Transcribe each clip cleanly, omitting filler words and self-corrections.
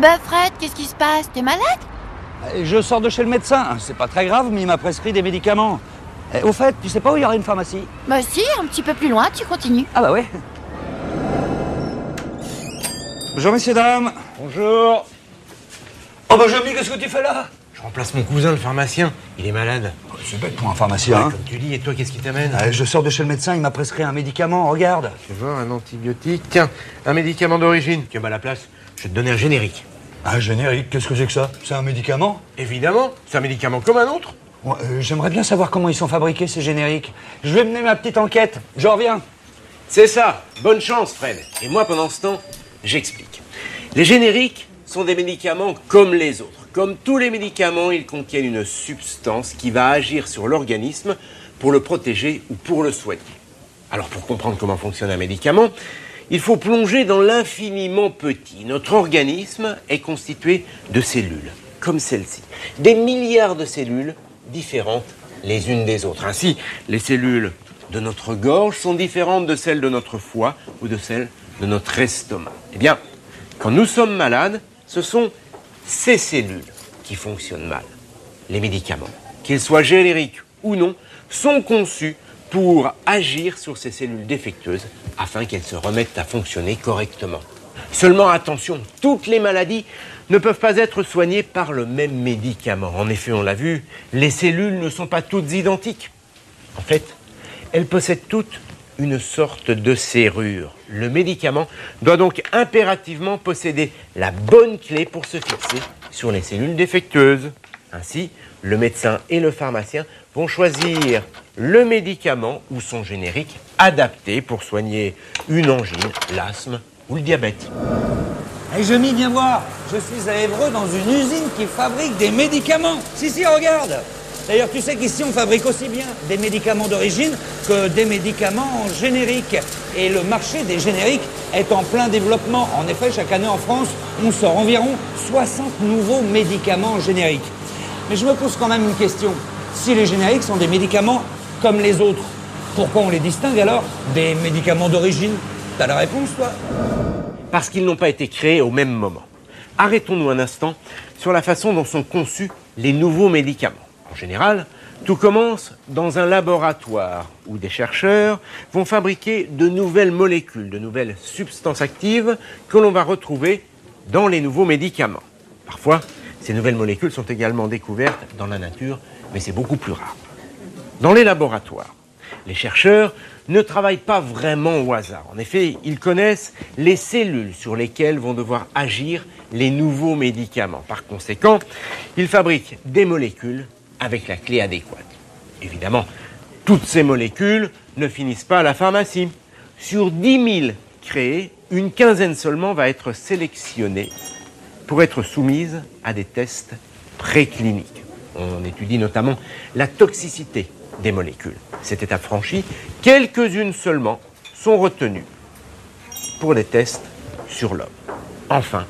Bah Fred, qu'est-ce qui se passe? T'es malade? Je sors de chez le médecin. C'est pas très grave, mais il m'a prescrit des médicaments. Au fait, tu sais pas où il y aurait une pharmacie? Bah si, un petit peu plus loin, tu continues. Ah bah ouais. Bonjour messieurs, dames. Bonjour. Oh bah Jamy, qu'est-ce que tu fais là? Je remplace mon cousin, le pharmacien. Il est malade. C'est bête pour un pharmacien, Ouais, hein. comme tu dis, et toi, qu'est-ce qui t'amène? Je sors de chez le médecin, il m'a prescrit un médicament, regarde. Je vais voir, un antibiotique. Tiens, un médicament d'origine. Tiens, bah à la place, je vais te donner un générique. Un générique, qu'est-ce que c'est que ça? C'est un médicament? Évidemment, c'est un médicament comme un autre. Ouais, j'aimerais bien savoir comment ils sont fabriqués, ces génériques. Je vais mener ma petite enquête, je reviens. C'est ça. Bonne chance, Fred. Et moi, pendant ce temps, j'explique. Les génériques sont des médicaments comme les autres. Comme tous les médicaments, ils contiennent une substance qui va agir sur l'organisme pour le protéger ou pour le soigner. Alors, pour comprendre comment fonctionne un médicament, il faut plonger dans l'infiniment petit. Notre organisme est constitué de cellules, comme celle-ci. Des milliards de cellules différentes les unes des autres. Ainsi, les cellules de notre gorge sont différentes de celles de notre foie ou de celles de notre estomac. Eh bien, quand nous sommes malades, ce sont ces cellules qui fonctionnent mal. Les médicaments, qu'ils soient génériques ou non, sont conçus pour agir sur ces cellules défectueuses afin qu'elles se remettent à fonctionner correctement. Seulement attention, toutes les maladies ne peuvent pas être soignées par le même médicament. En effet, on l'a vu, les cellules ne sont pas toutes identiques. En fait, elles possèdent toutes une sorte de serrure. Le médicament doit donc impérativement posséder la bonne clé pour se fixer sur les cellules défectueuses. Ainsi, le médecin et le pharmacien vont choisir le médicament ou son générique adapté pour soigner une angine, l'asthme ou le diabète. Hey Jamy, viens voir. Je suis à Évreux dans une usine qui fabrique des médicaments. Si, regarde. D'ailleurs, tu sais qu'ici, on fabrique aussi bien des médicaments d'origine que des médicaments génériques. Et le marché des génériques est en plein développement. En effet, chaque année en France, on sort environ 60 nouveaux médicaments génériques. Mais je me pose quand même une question. Si les génériques sont des médicaments comme les autres, pourquoi on les distingue alors des médicaments d'origine? T'as la réponse, toi? Parce qu'ils n'ont pas été créés au même moment. Arrêtons-nous un instant sur la façon dont sont conçus les nouveaux médicaments. En général, tout commence dans un laboratoire où des chercheurs vont fabriquer de nouvelles molécules, de nouvelles substances actives que l'on va retrouver dans les nouveaux médicaments. Parfois, ces nouvelles molécules sont également découvertes dans la nature, mais c'est beaucoup plus rare. Dans les laboratoires, les chercheurs ne travaillent pas vraiment au hasard. En effet, ils connaissent les cellules sur lesquelles vont devoir agir les nouveaux médicaments. Par conséquent, ils fabriquent des molécules avec la clé adéquate. Évidemment, toutes ces molécules ne finissent pas à la pharmacie. Sur 10 000 créées, une quinzaine seulement va être sélectionnée pour être soumise à des tests précliniques. On étudie notamment la toxicité des molécules. Cette étape franchie, quelques-unes seulement sont retenues pour des tests sur l'homme. Enfin,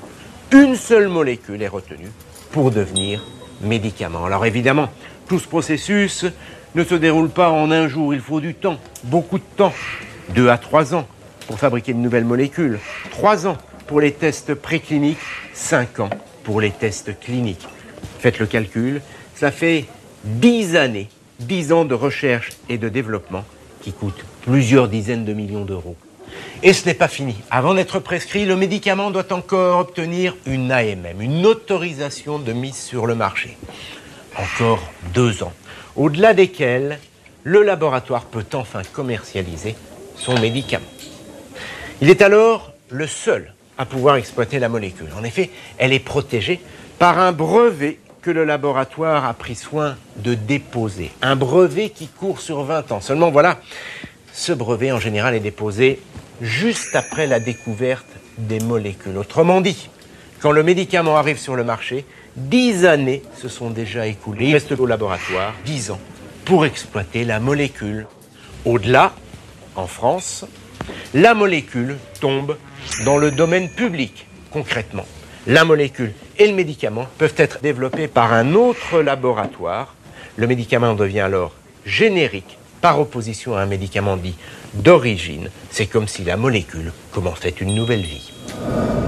une seule molécule est retenue pour devenir médicament. Alors évidemment, tout ce processus ne se déroule pas en un jour. Il faut du temps, beaucoup de temps. 2 à 3 ans pour fabriquer de nouvelles molécules. 3 ans pour les tests précliniques. 5 ans pour les tests cliniques. Faites le calcul, ça fait 10 années, 10 ans de recherche et de développement qui coûtent plusieurs dizaines de millions d'euros. Et ce n'est pas fini. Avant d'être prescrit, le médicament doit encore obtenir une AMM, une autorisation de mise sur le marché. Encore 2 ans, au-delà desquels le laboratoire peut enfin commercialiser son médicament. Il est alors le seul à pouvoir exploiter la molécule. En effet, elle est protégée par un brevet que le laboratoire a pris soin de déposer. Un brevet qui court sur 20 ans. Seulement voilà, ce brevet en général est déposé juste après la découverte des molécules. Autrement dit, quand le médicament arrive sur le marché, 10 années se sont déjà écoulées. Il reste au laboratoire 10 ans pour exploiter la molécule. Au-delà, en France, la molécule tombe dans le domaine public. Concrètement, la molécule et le médicament peuvent être développés par un autre laboratoire. Le médicament devient alors générique par opposition à un médicament dit d'origine. C'est comme si la molécule commençait une nouvelle vie.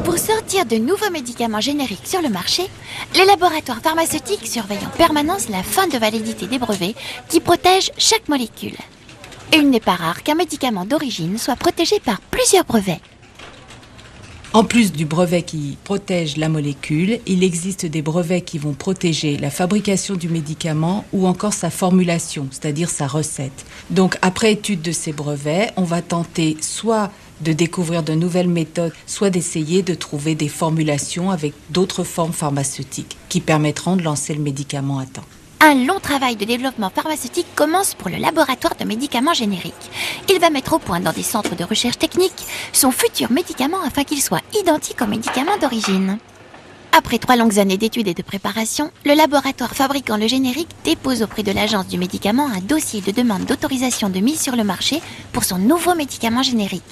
Pour sortir sortir de nouveaux médicaments génériques sur le marché, les laboratoires pharmaceutiques surveillent en permanence la fin de validité des brevets qui protègent chaque molécule. Et il n'est pas rare qu'un médicament d'origine soit protégé par plusieurs brevets. En plus du brevet qui protège la molécule, il existe des brevets qui vont protéger la fabrication du médicament ou encore sa formulation, c'est-à-dire sa recette. Donc après étude de ces brevets, on va tenter soit de découvrir de nouvelles méthodes, soit d'essayer de trouver des formulations avec d'autres formes pharmaceutiques qui permettront de lancer le médicament à temps. Un long travail de développement pharmaceutique commence pour le laboratoire de médicaments génériques. Il va mettre au point dans des centres de recherche technique son futur médicament afin qu'il soit identique au médicament d'origine. Après 3 longues années d'études et de préparation, le laboratoire fabriquant le générique dépose auprès de l'agence du médicament un dossier de demande d'autorisation de mise sur le marché pour son nouveau médicament générique.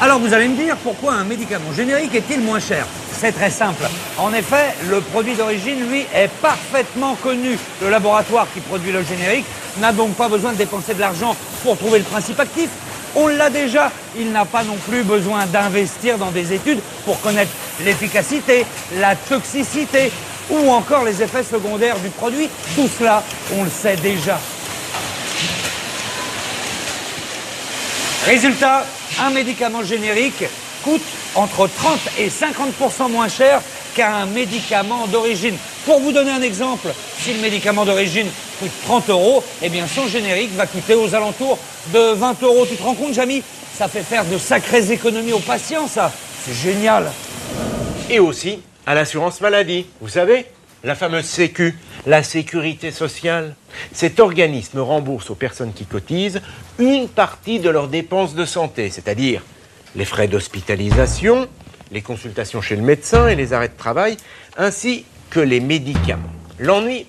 Alors vous allez me dire pourquoi un médicament générique est-il moins cher? C'est très simple. En effet, le produit d'origine, lui, est parfaitement connu. Le laboratoire qui produit le générique n'a donc pas besoin de dépenser de l'argent pour trouver le principe actif. On l'a déjà. Il n'a pas non plus besoin d'investir dans des études pour connaître l'efficacité, la toxicité ou encore les effets secondaires du produit. Tout cela, on le sait déjà. Résultat, un médicament générique coûte entre 30 et 50% moins cher qu'un médicament d'origine. Pour vous donner un exemple, si le médicament d'origine coûte 30 €, eh bien son générique va coûter aux alentours de 20 €. Tu te rends compte, Jamy? Ça fait faire de sacrées économies aux patients, ça. C'est génial. Et aussi à l'assurance maladie. Vous savez, la fameuse Sécu, la sécurité sociale. Cet organisme rembourse aux personnes qui cotisent une partie de leurs dépenses de santé, c'est-à-dire les frais d'hospitalisation, les consultations chez le médecin et les arrêts de travail, ainsi que les médicaments. L'ennui,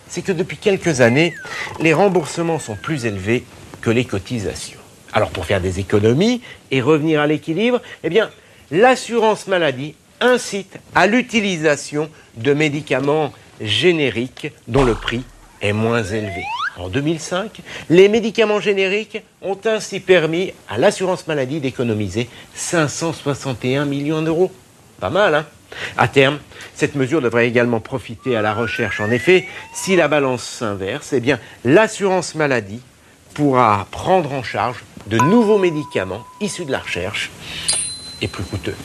c'est que depuis quelques années, les remboursements sont plus élevés que les cotisations. Alors pour faire des économies et revenir à l'équilibre, eh bien, l'assurance maladie incite à l'utilisation de médicaments génériques dont le prix est moins élevé. En 2005, les médicaments génériques ont ainsi permis à l'assurance maladie d'économiser 561 millions d'euros. Pas mal, hein? À terme, cette mesure devrait également profiter à la recherche. En effet, si la balance s'inverse, eh bien, l'assurance maladie pourra prendre en charge de nouveaux médicaments issus de la recherche et plus coûteux.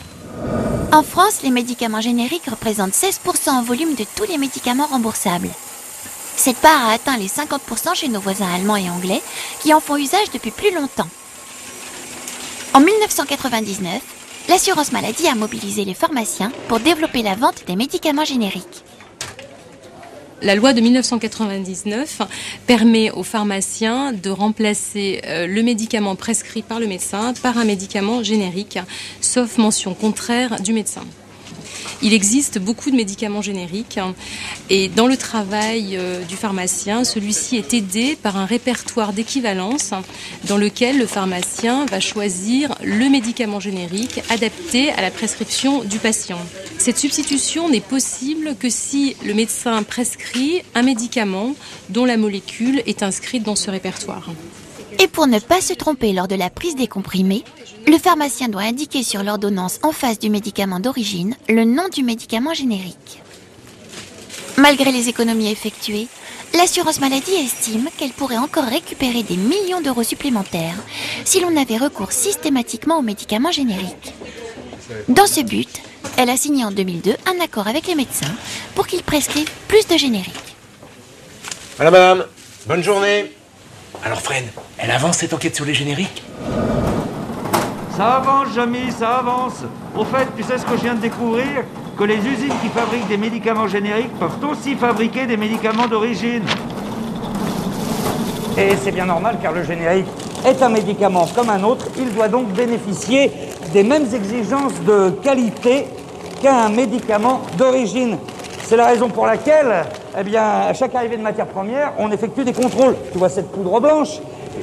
En France, les médicaments génériques représentent 16% en volume de tous les médicaments remboursables. Cette part a atteint les 50% chez nos voisins allemands et anglais, qui en font usage depuis plus longtemps. En 1999, l'assurance maladie a mobilisé les pharmaciens pour développer la vente des médicaments génériques. La loi de 1999 permet aux pharmaciens de remplacer le médicament prescrit par le médecin par un médicament générique, sauf mention contraire du médecin. Il existe beaucoup de médicaments génériques et dans le travail du pharmacien, celui-ci est aidé par un répertoire d'équivalence dans lequel le pharmacien va choisir le médicament générique adapté à la prescription du patient. Cette substitution n'est possible que si le médecin prescrit un médicament dont la molécule est inscrite dans ce répertoire. Et pour ne pas se tromper lors de la prise des comprimés, le pharmacien doit indiquer sur l'ordonnance en face du médicament d'origine le nom du médicament générique. Malgré les économies effectuées, l'assurance maladie estime qu'elle pourrait encore récupérer des millions d'euros supplémentaires si l'on avait recours systématiquement aux médicaments génériques. Dans ce but, elle a signé en 2002 un accord avec les médecins pour qu'ils prescrivent plus de génériques. Voilà madame, bonne journée. Alors Fred, elle avance cette enquête sur les génériques? Ça avance, Jamy, ça avance. Au fait, tu sais ce que je viens de découvrir? Que les usines qui fabriquent des médicaments génériques peuvent aussi fabriquer des médicaments d'origine. Et c'est bien normal car le générique est un médicament comme un autre. Il doit donc bénéficier des mêmes exigences de qualité qu'un médicament d'origine. C'est la raison pour laquelle, eh bien, à chaque arrivée de matière première, on effectue des contrôles. Tu vois cette poudre blanche?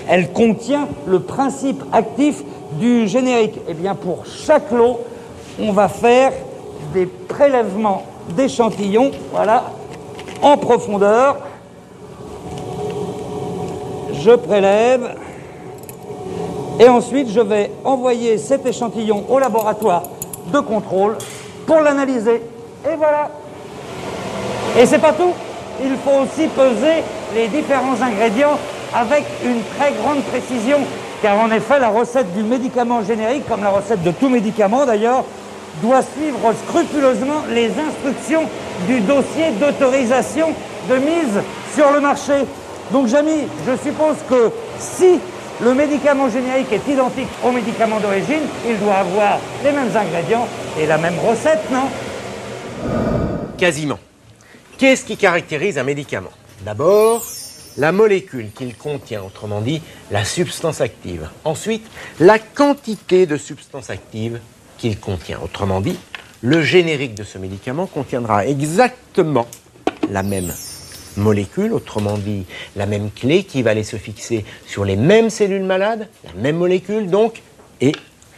Elle contient le principe actif du générique. Eh bien, pour chaque lot, on va faire des prélèvements d'échantillons, voilà, en profondeur. Je prélève et ensuite je vais envoyer cet échantillon au laboratoire de contrôle pour l'analyser. Et voilà. Et c'est pas tout. Il faut aussi peser les différents ingrédients avec une très grande précision. Car en effet, la recette du médicament générique, comme la recette de tout médicament d'ailleurs, doit suivre scrupuleusement les instructions du dossier d'autorisation de mise sur le marché. Donc, Jamy, je suppose que si le médicament générique est identique au médicament d'origine, il doit avoir les mêmes ingrédients et la même recette, non? Quasiment. Qu'est-ce qui caractérise un médicament? D'abord, la molécule qu'il contient, autrement dit, la substance active. Ensuite, la quantité de substance active qu'il contient. Autrement dit, le générique de ce médicament contiendra exactement la même molécule, autrement dit, la même clé qui va aller se fixer sur les mêmes cellules malades, la même molécule donc, et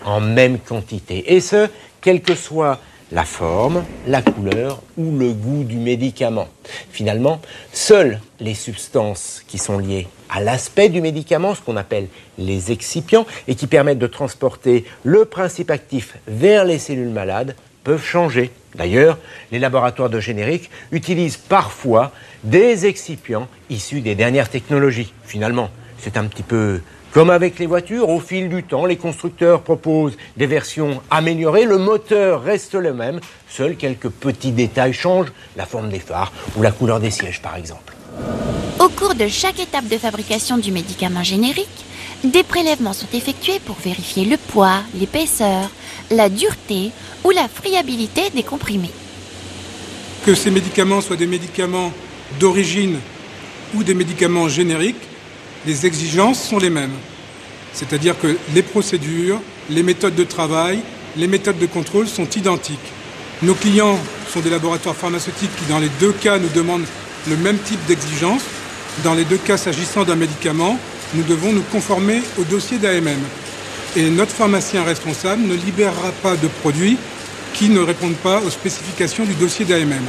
en même quantité. Et ce, quelle que soit la forme, la couleur ou le goût du médicament. Finalement, seules les substances qui sont liées à l'aspect du médicament, ce qu'on appelle les excipients, et qui permettent de transporter le principe actif vers les cellules malades, peuvent changer. D'ailleurs, les laboratoires de générique utilisent parfois des excipients issus des dernières technologies. Finalement, c'est un petit peu comme avec les voitures, au fil du temps, les constructeurs proposent des versions améliorées, le moteur reste le même, seuls quelques petits détails changent, la forme des phares ou la couleur des sièges par exemple. Au cours de chaque étape de fabrication du médicament générique, des prélèvements sont effectués pour vérifier le poids, l'épaisseur, la dureté ou la friabilité des comprimés. Que ces médicaments soient des médicaments d'origine ou des médicaments génériques, les exigences sont les mêmes. C'est-à-dire que les procédures, les méthodes de travail, les méthodes de contrôle sont identiques. Nos clients sont des laboratoires pharmaceutiques qui, dans les deux cas, nous demandent le même type d'exigence. Dans les deux cas, s'agissant d'un médicament, nous devons nous conformer au dossier d'AMM. Et notre pharmacien responsable ne libérera pas de produits qui ne répondent pas aux spécifications du dossier d'AMM.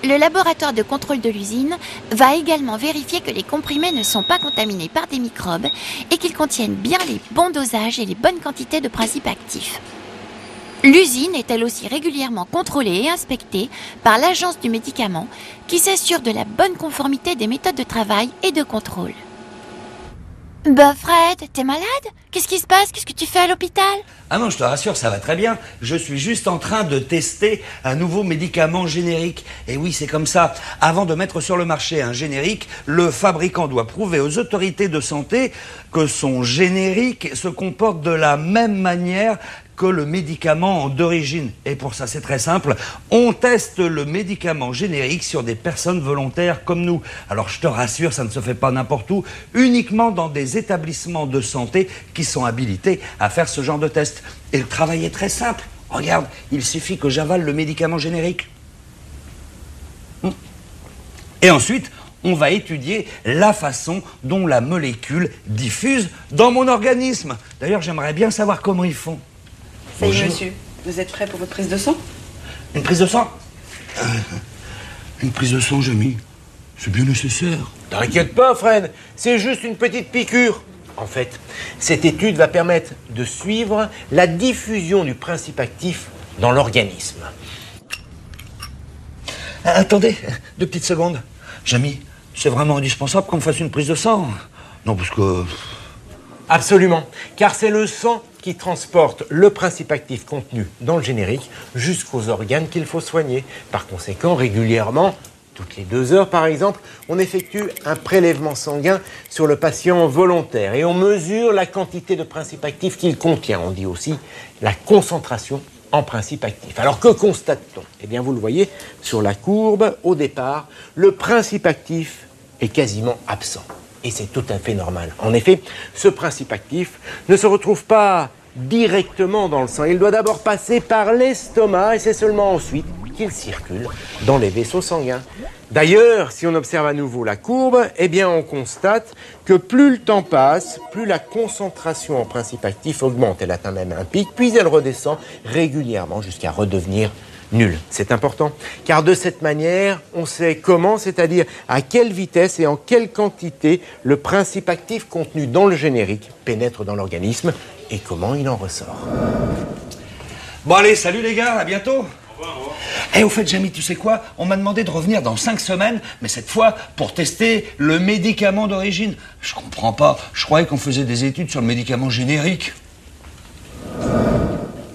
Le laboratoire de contrôle de l'usine va également vérifier que les comprimés ne sont pas contaminés par des microbes et qu'ils contiennent bien les bons dosages et les bonnes quantités de principes actifs. L'usine est elle aussi régulièrement contrôlée et inspectée par l'agence du médicament qui s'assure de la bonne conformité des méthodes de travail et de contrôle. Bah Fred, t'es malade? Qu'est-ce qui se passe? Qu'est-ce que tu fais à l'hôpital? Ah non, je te rassure, ça va très bien. Je suis juste en train de tester un nouveau médicament générique. Et oui, c'est comme ça. Avant de mettre sur le marché un générique, le fabricant doit prouver aux autorités de santé que son générique se comporte de la même manière que le médicament d'origine. Et pour ça, c'est très simple. On teste le médicament générique sur des personnes volontaires comme nous. Alors, je te rassure, ça ne se fait pas n'importe où, uniquement dans des établissements de santé qui sont habilités à faire ce genre de test. Et le travail est très simple. Regarde, il suffit que j'avale le médicament générique. Et ensuite, on va étudier la façon dont la molécule diffuse dans mon organisme. D'ailleurs, j'aimerais bien savoir comment ils font. Ça y est, monsieur. Vous êtes prêt pour votre prise de sang? Une prise de sang? Une prise de sang, Jamy. C'est bien nécessaire. T'inquiète pas, Fred, c'est juste une petite piqûre. En fait, cette étude va permettre de suivre la diffusion du principe actif dans l'organisme. Attendez, 2 petites secondes. Jamy, c'est vraiment indispensable qu'on me fasse une prise de sang? Non, parce que... Absolument, car c'est le sang qui transporte le principe actif contenu dans le générique jusqu'aux organes qu'il faut soigner. Par conséquent, régulièrement, toutes les 2 heures par exemple, on effectue un prélèvement sanguin sur le patient volontaire et on mesure la quantité de principe actif qu'il contient. On dit aussi la concentration en principe actif. Alors que constate-t-on? Eh bien, vous le voyez sur la courbe, au départ, le principe actif est quasiment absent. Et c'est tout à fait normal. En effet, ce principe actif ne se retrouve pas directement dans le sang. Il doit d'abord passer par l'estomac et c'est seulement ensuite qu'il circule dans les vaisseaux sanguins. D'ailleurs, si on observe à nouveau la courbe, eh bien on constate que plus le temps passe, plus la concentration en principe actif augmente. Elle atteint même un pic, puis elle redescend régulièrement jusqu'à redevenir nul. C'est important, car de cette manière, on sait comment, c'est-à-dire à quelle vitesse et en quelle quantité le principe actif contenu dans le générique pénètre dans l'organisme et comment il en ressort. Bon allez, salut les gars, à bientôt. Eh, au fait, Jamy, tu sais quoi? On m'a demandé de revenir dans 5 semaines, mais cette fois pour tester le médicament d'origine. Je comprends pas. Je croyais qu'on faisait des études sur le médicament générique.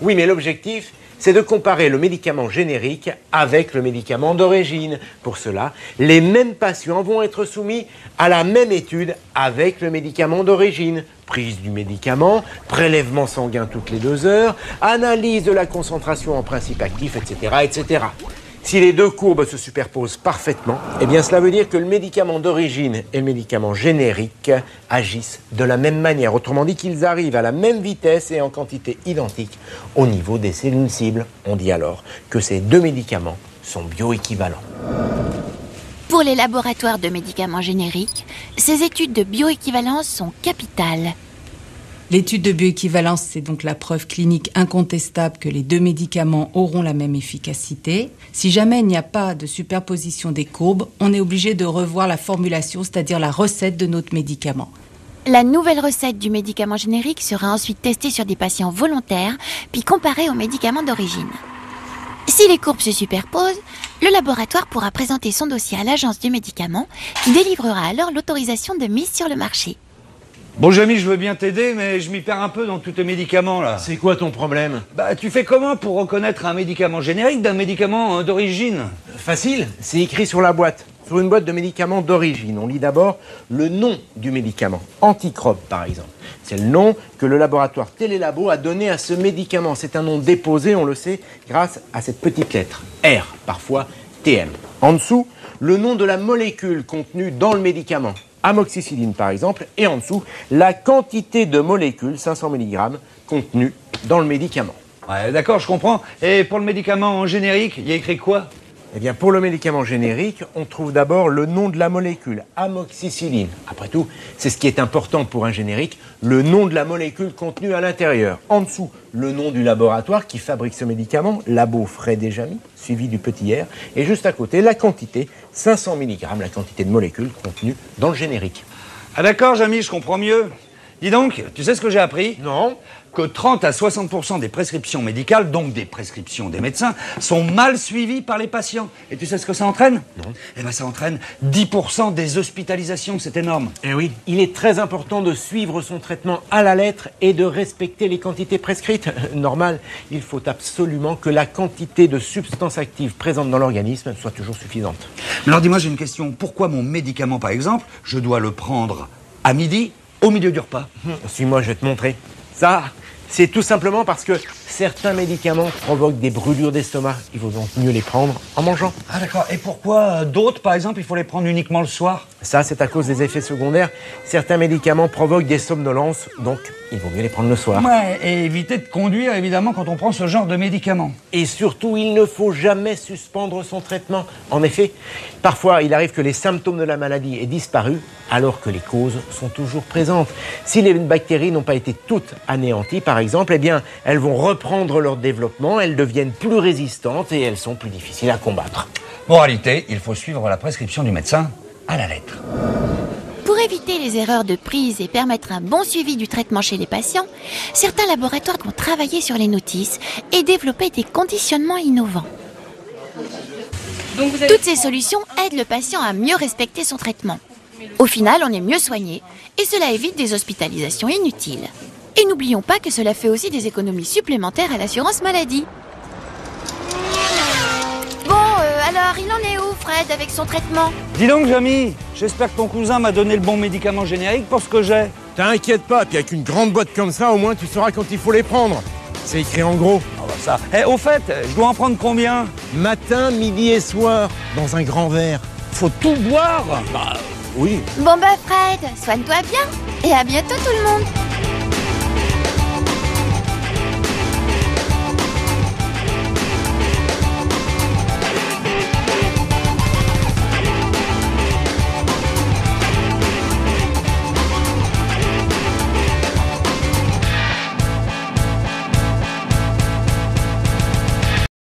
Oui, mais l'objectif, c'est de comparer le médicament générique avec le médicament d'origine. Pour cela, les mêmes patients vont être soumis à la même étude avec le médicament d'origine. Prise du médicament, prélèvement sanguin toutes les 2 heures, analyse de la concentration en principe actif, etc., etc. Si les deux courbes se superposent parfaitement, eh bien cela veut dire que le médicament d'origine et le médicament générique agissent de la même manière. Autrement dit qu'ils arrivent à la même vitesse et en quantité identique au niveau des cellules cibles. On dit alors que ces deux médicaments sont bioéquivalents. Pour les laboratoires de médicaments génériques, ces études de bioéquivalence sont capitales. L'étude de bioéquivalence, c'est donc la preuve clinique incontestable que les deux médicaments auront la même efficacité. Si jamais il n'y a pas de superposition des courbes, on est obligé de revoir la formulation, c'est-à-dire la recette de notre médicament. La nouvelle recette du médicament générique sera ensuite testée sur des patients volontaires, puis comparée au médicament d'origine. Si les courbes se superposent, le laboratoire pourra présenter son dossier à l'agence du médicament, qui délivrera alors l'autorisation de mise sur le marché. Bon, Jamy, je veux bien t'aider, mais je m'y perds un peu dans tous tes médicaments, là. C'est quoi ton problème? Bah, tu fais comment pour reconnaître un médicament générique d'un médicament d'origine? Facile, c'est écrit sur la boîte. Sur une boîte de médicaments d'origine, on lit d'abord le nom du médicament, Anticrobe par exemple. C'est le nom que le laboratoire Télélabo a donné à ce médicament. C'est un nom déposé, on le sait, grâce à cette petite lettre, R, parfois TM. En dessous, le nom de la molécule contenue dans le médicament, amoxicilline par exemple, et en dessous, la quantité de molécules, 500 mg, contenue dans le médicament. Ouais, d'accord, je comprends. Et pour le médicament générique, il y a écrit quoi? Eh bien, pour le médicament générique, on trouve d'abord le nom de la molécule, amoxicilline. Après tout, c'est ce qui est important pour un générique, le nom de la molécule contenue à l'intérieur. En dessous, le nom du laboratoire qui fabrique ce médicament, Labo Fred et Jamy, suivi du petit r. Et juste à côté, la quantité, 500 mg, la quantité de molécules contenues dans le générique. Ah d'accord, Jamy, je comprends mieux. Dis donc, tu sais ce que j'ai appris? Non. Que 30 à 60% des prescriptions médicales, donc des prescriptions des médecins, sont mal suivies par les patients. Et tu sais ce que ça entraîne? Non. Eh bien, ça entraîne 10% des hospitalisations, c'est énorme. Eh oui, il est très important de suivre son traitement à la lettre et de respecter les quantités prescrites. Normal, il faut absolument que la quantité de substances actives présentes dans l'organisme soit toujours suffisante. Alors dis-moi, j'ai une question. Pourquoi mon médicament, par exemple, je dois le prendre à midi, au milieu du repas? Suis-moi, je vais te montrer. Ça, c'est tout simplement parce que certains médicaments provoquent des brûlures d'estomac. Il vaut donc mieux les prendre en mangeant. Ah d'accord. Et pourquoi d'autres, par exemple, il faut les prendre uniquement le soir? Ça, c'est à cause des effets secondaires. Certains médicaments provoquent des somnolences, donc il vaut mieux les prendre le soir. Ouais, et éviter de conduire, évidemment, quand on prend ce genre de médicaments. Et surtout, il ne faut jamais suspendre son traitement. En effet, parfois, il arrive que les symptômes de la maladie aient disparu, alors que les causes sont toujours présentes. Si les bactéries n'ont pas été toutes anéanties, par exemple, eh bien, elles vont reprendre leur développement, elles deviennent plus résistantes et elles sont plus difficiles à combattre. Moralité, il faut suivre la prescription du médecin à la lettre. Pour éviter les erreurs de prise et permettre un bon suivi du traitement chez les patients, certains laboratoires vont travailler sur les notices et développer des conditionnements innovants. Toutes ces solutions aident le patient à mieux respecter son traitement. Au final, on est mieux soigné et cela évite des hospitalisations inutiles. Et n'oublions pas que cela fait aussi des économies supplémentaires à l'assurance maladie. Bon, alors, il en est où, Fred, avec son traitement? Dis donc, Jamy, j'espère que ton cousin m'a donné le bon médicament générique pour ce que j'ai. T'inquiète pas, puis avec une grande boîte comme ça, au moins tu sauras quand il faut les prendre. C'est écrit en gros. Ah bah ça. Eh, au fait, je dois en prendre combien? Matin, midi et soir, dans un grand verre. Faut tout boire? Bah, oui. Bon bah, Fred, soigne-toi bien et à bientôt tout le monde.